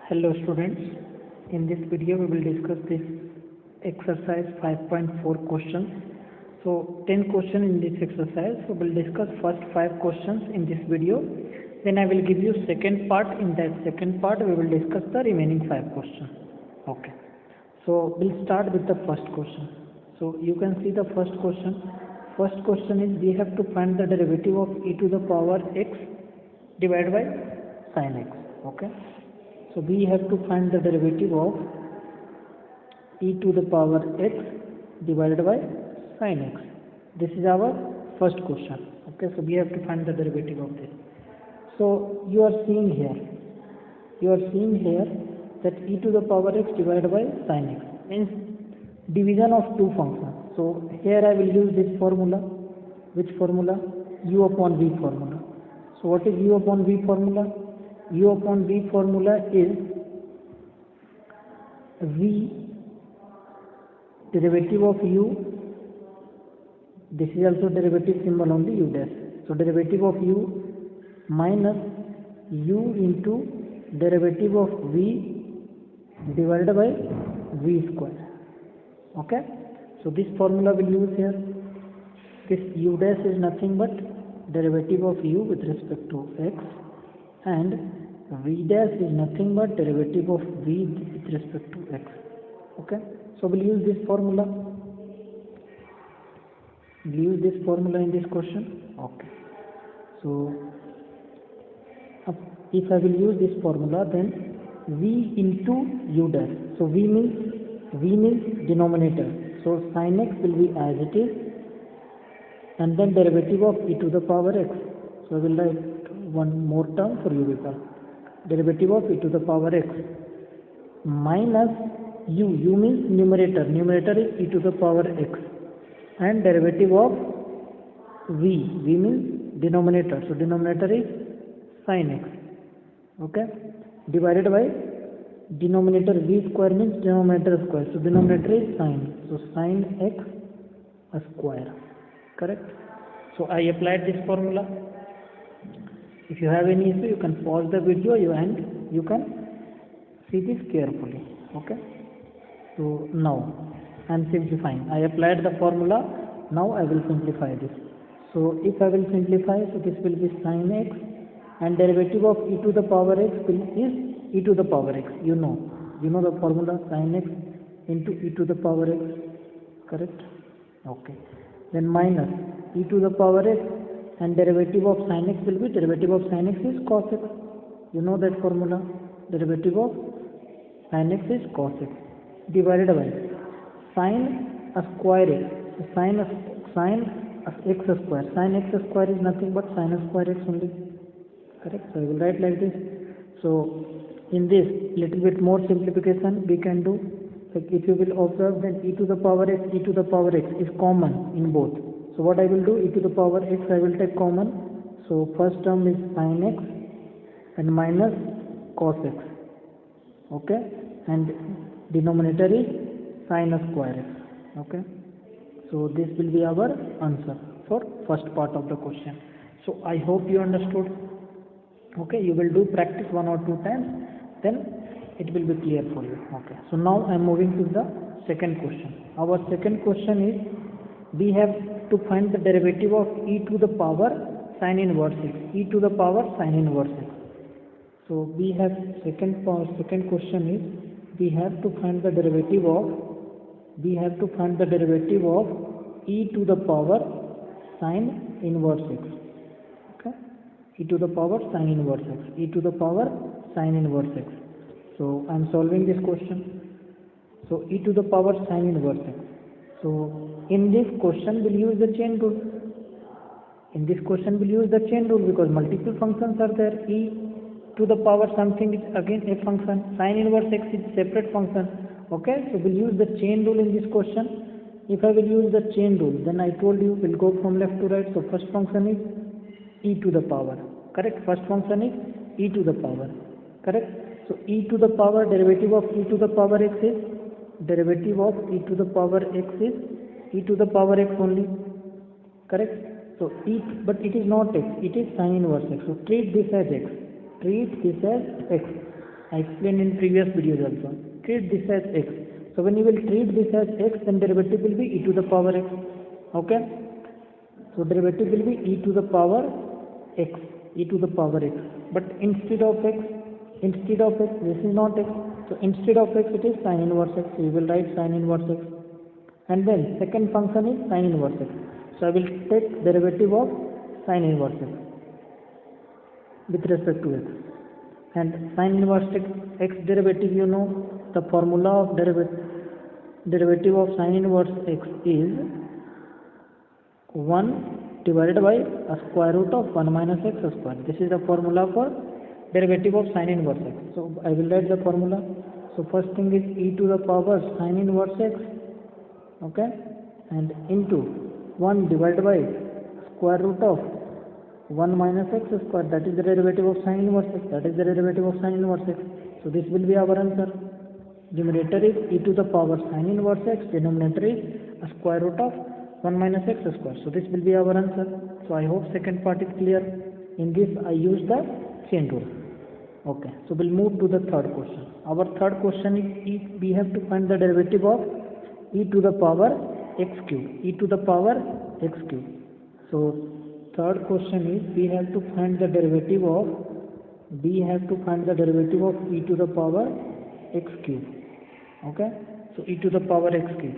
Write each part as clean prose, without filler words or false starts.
Hello students, in this video we will discuss this exercise 5.4 questions. So 10 questions in this exercise. So we will discuss first 5 questions in this video. Then I will give you second part. In that second part we will discuss the remaining 5 questions. Okay. So we'll start with the first question. So you can see the first question. First question is we have to find the derivative of e to the power x divided by sin x. Okay. So we have to find the derivative of e to the power x divided by sin x. This is our first question. Okay, so we have to find the derivative of this. So you are seeing here that e to the power x divided by sin x means division of two functions. So here I will use this formula. Which formula? U upon v formula. So what is u upon v formula? U upon v formula is v derivative of u. This is also derivative symbol only u dash. So derivative of u minus u into derivative of v divided by v square. Okay. So this formula will use here. This u dash is nothing but derivative of u with respect to x, and v dash is nothing but derivative of v with respect to x. Okay, so we'll use this formula. We'll use this formula in this question. Okay, so if I will use this formula, then v into u dash. So v means denominator. So sin x will be as it is, and then derivative of e to the power x. So I will write one more term for you people. Derivative of e to the power x minus u means numerator is e to the power x, and derivative of v means denominator, so denominator is sin x. Okay, divided by denominator v square means denominator square, so denominator is sin, so sin x square. Correct. So I applied this formula. If you have any issue, you can pause the video and you can see this carefully. Okay. So now I am simplifying. I applied the formula. Now I will simplify this. So if I will simplify, so this will be sin x, and derivative of e to the power x is e to the power x. You know the formula, sin x into e to the power x. Correct. Okay. Then minus e to the power x, and derivative of sin x will be derivative of sin x is cos x. You know that formula. Derivative of sin x is cos x divided by sin square x. Sin x square. Sin x square is nothing but sin square x only. Correct. So I will write like this. So in this little bit more simplification we can do. Like if you will observe, then e to the power x is common in both. So what I will do, e to the power x I will take common. So first term is sin x and minus cos x. Okay, and denominator is sin square x. Okay, so this will be our answer for first part of the question. So I hope you understood. Okay, you will do practice 1 or 2 times, then it will be clear for you. Okay, so now I am moving to the second question. Our second question is we have to find the derivative of e to the power sin inverse x. E to the power sin inverse x. So we have second question is we have to find the derivative of e to the power sin inverse x. Okay, e to the power sin inverse x. E to the power sin inverse x. So I am solving this question. So e to the power sin inverse x. So in this question we'll use the chain rule. Because multiple functions are there. E to the power something is again a function. Sin inverse x is separate function. Okay, so we'll use the chain rule in this question. If I will use the chain rule, then I told you we'll go from left to right. So first function is e to the power. Correct. First function is e to the power. Correct. So e to the power, derivative of e to the power x is derivative of e to the power x is e to the power x only. Correct. So but it is not x, it is sin inverse x. So treat this as x. I explained in previous videos also. Treat this as x. So when you will treat this as x, then derivative will be e to the power x. Okay. So derivative will be e to the power x, e to the power x. But instead of x, this is not x. So instead of x, it is sin inverse x. So you will write sin inverse x. And then second function is sin inverse x. So I will take derivative of sin inverse x with respect to x. And sin inverse x derivative, you know, the formula of derivative of sin inverse x is 1 divided by a square root of 1 minus x square. This is the formula for derivative of sin inverse x. So I will write the formula. So first thing is e to the power sin inverse x, okay, and into 1 divided by square root of 1 minus x square, that is the derivative of sin inverse x, that is the derivative of sin inverse x. So this will be our answer. Numerator is e to the power sin inverse x, denominator is a square root of 1 minus x square. So this will be our answer. So I hope second part is clear. In this I use the chain rule. Okay, so we'll move to the third question. Our third question is we have to find the derivative of e to the power x cube, e to the power x cube. So third question is we have to find the derivative of e to the power x cube. Okay, so e to the power x cube.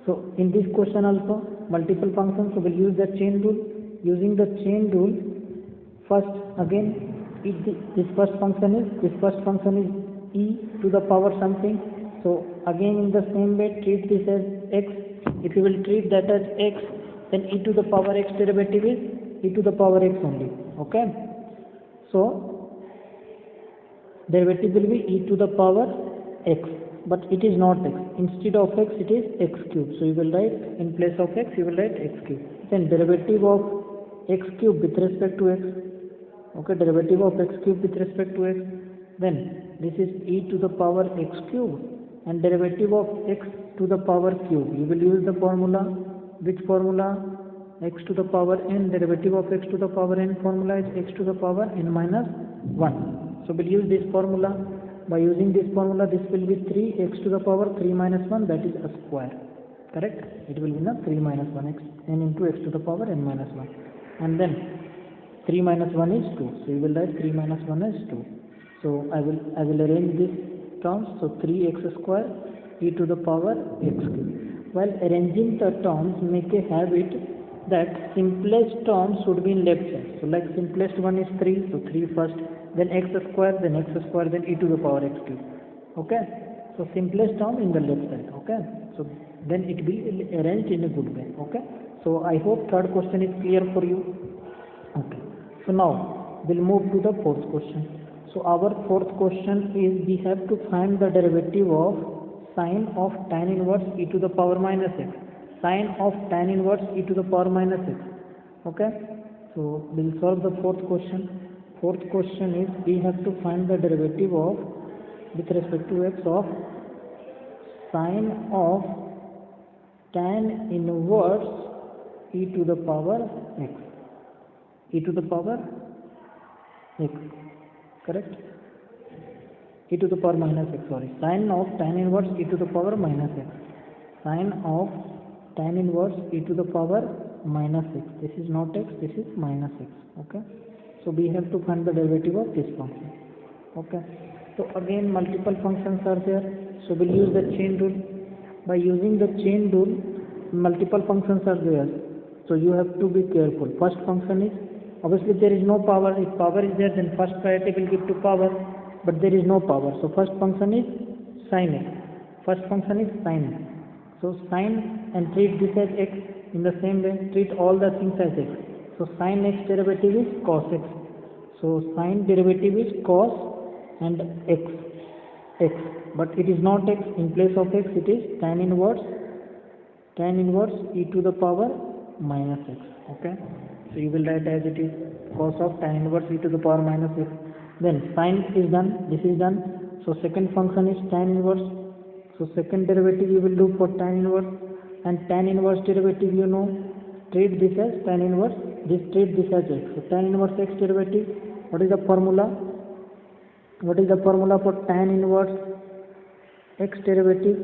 So in this question also multiple functions, so we'll use the chain rule. Using the chain rule, first again this first function is e to the power something. So again in the same way treat this as x. If you will treat that as x, then e to the power x derivative is e to the power x only. Okay, so derivative will be e to the power x, but it is not x. Instead of x, it is x cube. So you will write, in place of x, you will write x cube. Then derivative of x cube with respect to x. Okay, derivative of x cube with respect to x. Then this is e to the power x cube, and derivative of x to the power cube. You will use the formula. Which formula? X to the power n. Derivative of x to the power n formula is x to the power n minus 1. So we'll use this formula. By using this formula, this will be 3x to the power 3 minus 1, that is a square. Correct? It will be now 3 minus 1 x n into x to the power n minus 1. And then 3 minus 1 is 2. So you will write 3 minus 1 is 2. So I will arrange these terms. So 3x square e to the power x cube. While arranging the terms, make a habit that simplest term should be in left side. So like simplest one is 3, so 3 first, then x square, then e to the power x cube. Okay, so simplest term in the left side. Okay, so then it will be arranged in a good way. Okay, so I hope third question is clear for you. Okay, so now we'll move to the fourth question. So our fourth question is we have to find the derivative of sine of tan inverse e to the power minus x. Sine of tan inverse e to the power minus x. Okay, so we'll solve the fourth question. Fourth question is we have to find the derivative of, with respect to x, of sine of tan inverse e to the power x. E to the power x, correct? E to the power minus x, sorry. Sine of tan inverse e to the power minus x. Sine of tan inverse e to the power minus x. This is not x, this is minus x. Okay, so we have to find the derivative of this function. Okay, so again multiple functions are there, so we'll use the chain rule. By using the chain rule, multiple functions are there, so you have to be careful. First function is, obviously there is no power. If power is there, then first priority will give to power, but there is no power. So first function is sin x. First function is sin x. So sin, and treat this as x. In the same way, treat all the things as x. So sin x derivative is cos x. So sin derivative is cos and x, but it is not x. In place of x, it is tan inverse e to the power minus x. Okay, so you will write as it is, cos of tan inverse e to the power minus x. Then sin is done, this is done. So second function is tan inverse. So second derivative you will do for tan inverse, and tan inverse derivative, you know, treat this as tan inverse, treat this as x. So tan inverse x derivative, what is the formula? What is the formula for tan inverse x derivative?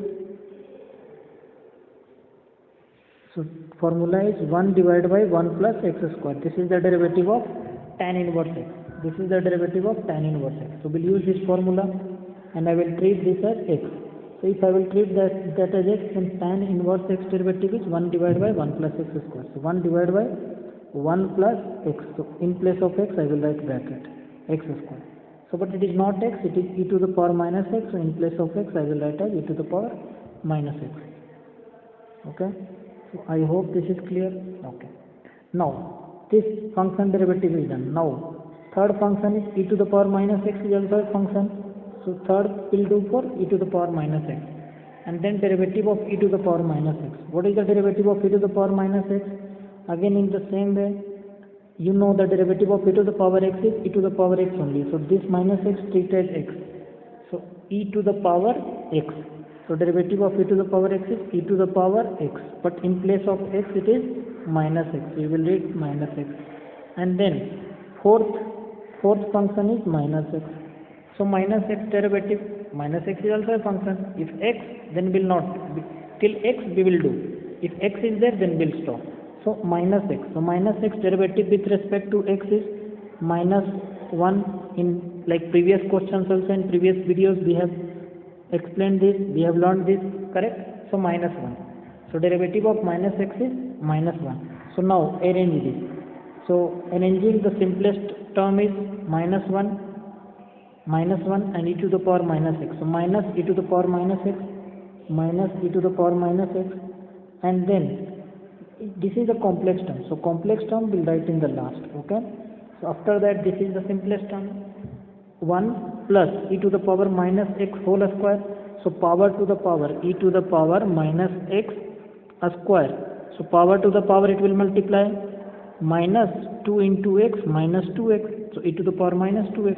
So formula is 1 divided by 1 plus x square. This is the derivative of tan inverse x. This is the derivative of tan inverse x. So we'll use this formula and I will treat this as x. So if I will treat that as x, then tan inverse x derivative is 1 divided by 1 plus x square. So 1 divided by 1 plus x. So in place of x, I will write bracket x square. So but it is not x, it is e to the power minus x. So in place of x, I will write as e to the power minus x. Okay. So I hope this is clear. Okay. Now this function derivative is done. Now third function is e to the power minus x is also a function. So third will do for e to the power minus x. And then derivative of e to the power minus x. What is the derivative of e to the power minus x? Again in the same way, you know the derivative of e to the power x is e to the power x only. So this minus x treated as x. So e to the power x. So derivative of e to the power x is e to the power x. But in place of x it is minus x. So you will read minus x. And then fourth function is minus x. So minus x derivative, minus x is also a function. If x, then will not. Till x we will do. If x is there, then we'll stop. So minus x. So minus x derivative with respect to x is minus 1. In like previous questions also, in previous videos we have explained this, we have learned this, correct? So minus 1. So derivative of minus x is minus 1. So now arrange this. So arranging, the simplest term is minus 1 and e to the power minus x. So minus e to the power minus x minus e to the power minus x, and then this is the complex term. So complex term will write in the last. Okay. So after that, this is the simplest term, 1 plus e to the power minus x whole square. So power to the power e to the power minus x square. So power to the power, it will multiply minus 2 into x minus 2x. So e to the power minus 2x.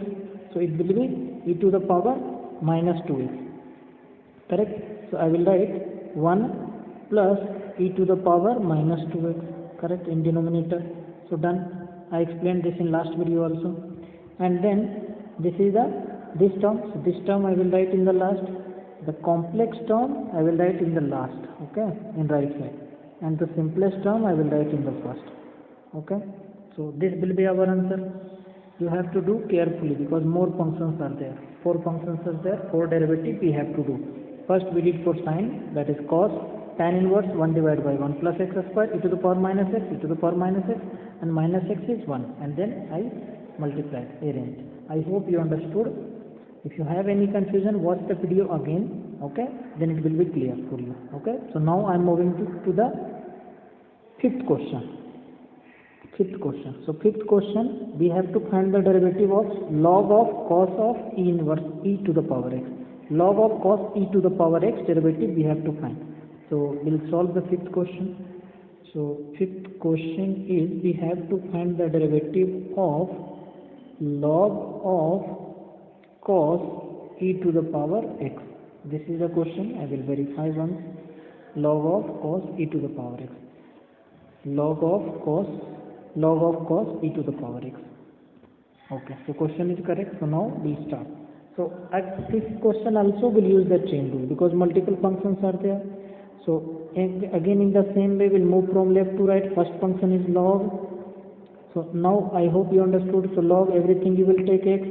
So it will be e to the power minus 2x. Correct? So I will write 1 plus e to the power minus 2x. Correct? In denominator. So done. I explained this in last video also. And then this is this term. So this term I will write in the last. The complex term I will write in the last. Okay? In right side. And the simplest term I will write in the first. Okay? So this will be our answer. You have to do carefully because more functions are there. 4 functions are there, 4 derivatives we have to do. First we did for sine, that is cos, tan inverse 1 divided by 1 plus x square, e to the power minus x, e to the power minus x, and minus x is 1. And then I multiply, arrange. I hope you understood. If you have any confusion, watch the video again. Okay, then it will be clear for you. Okay, so now I am moving to the fifth question. So fifth question, we have to find the derivative of log of cos of e inverse e to the power x. Log of cos e to the power x derivative we have to find. So we'll solve the fifth question. So fifth question is, we have to find the derivative of log of cos e to the power x. This is the question. I will verify once. Log of cos e to the power x. Log of cos e to the power x. Okay, so question is correct. So now we start. So at this question also we'll use the chain rule because multiple functions are there. So again in the same way we'll move from left to right. First function is log. So now I hope you understood. So log, everything you will take x.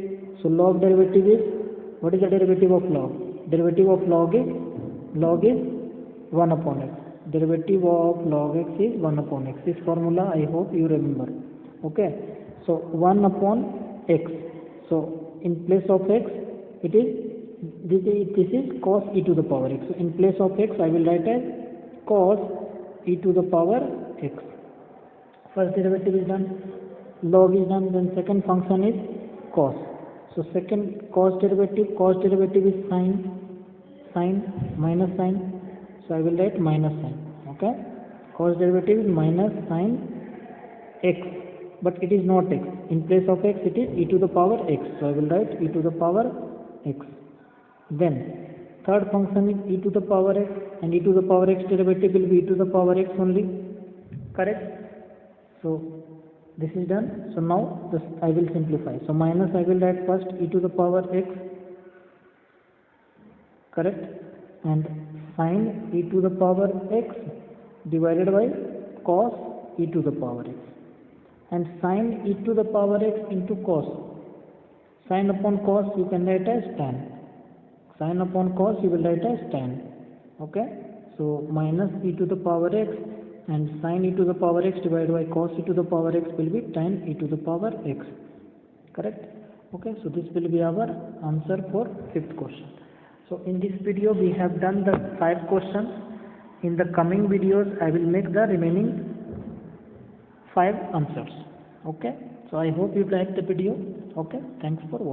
So log derivative is, what is the derivative of log? Derivative of log is 1 upon x. Derivative of log x is 1 upon x. This formula I hope you remember. Okay. So 1 upon x. So in place of x, it is this is cos e to the power x. So in place of x, I will write as cos e to the power x. First derivative is done. Log is done. Then second function is cos. So second cos derivative is sine minus sine. So I will write minus sine. Okay. Cos derivative is minus sine x, but it is not x. In place of x, it is e to the power x. So I will write e to the power x. Then third function is e to the power x, and e to the power x derivative will be e to the power x only. Correct? So This is done. So now this I will simplify. So minus I will write first e to the power x, correct, and sin e to the power x divided by cos e to the power x, and sin e to the power x into cos. Sin upon cos you can write as tan. Sin upon cos you will write as tan. Okay, so minus e to the power x and sin e to the power x divided by cos e to the power x will be tan e to the power x, correct. Okay, so this will be our answer for fifth question. So in this video we have done the 5 questions. In the coming videos I will make the remaining 5 answers. Okay, so I hope you liked the video. Okay, thanks for watching.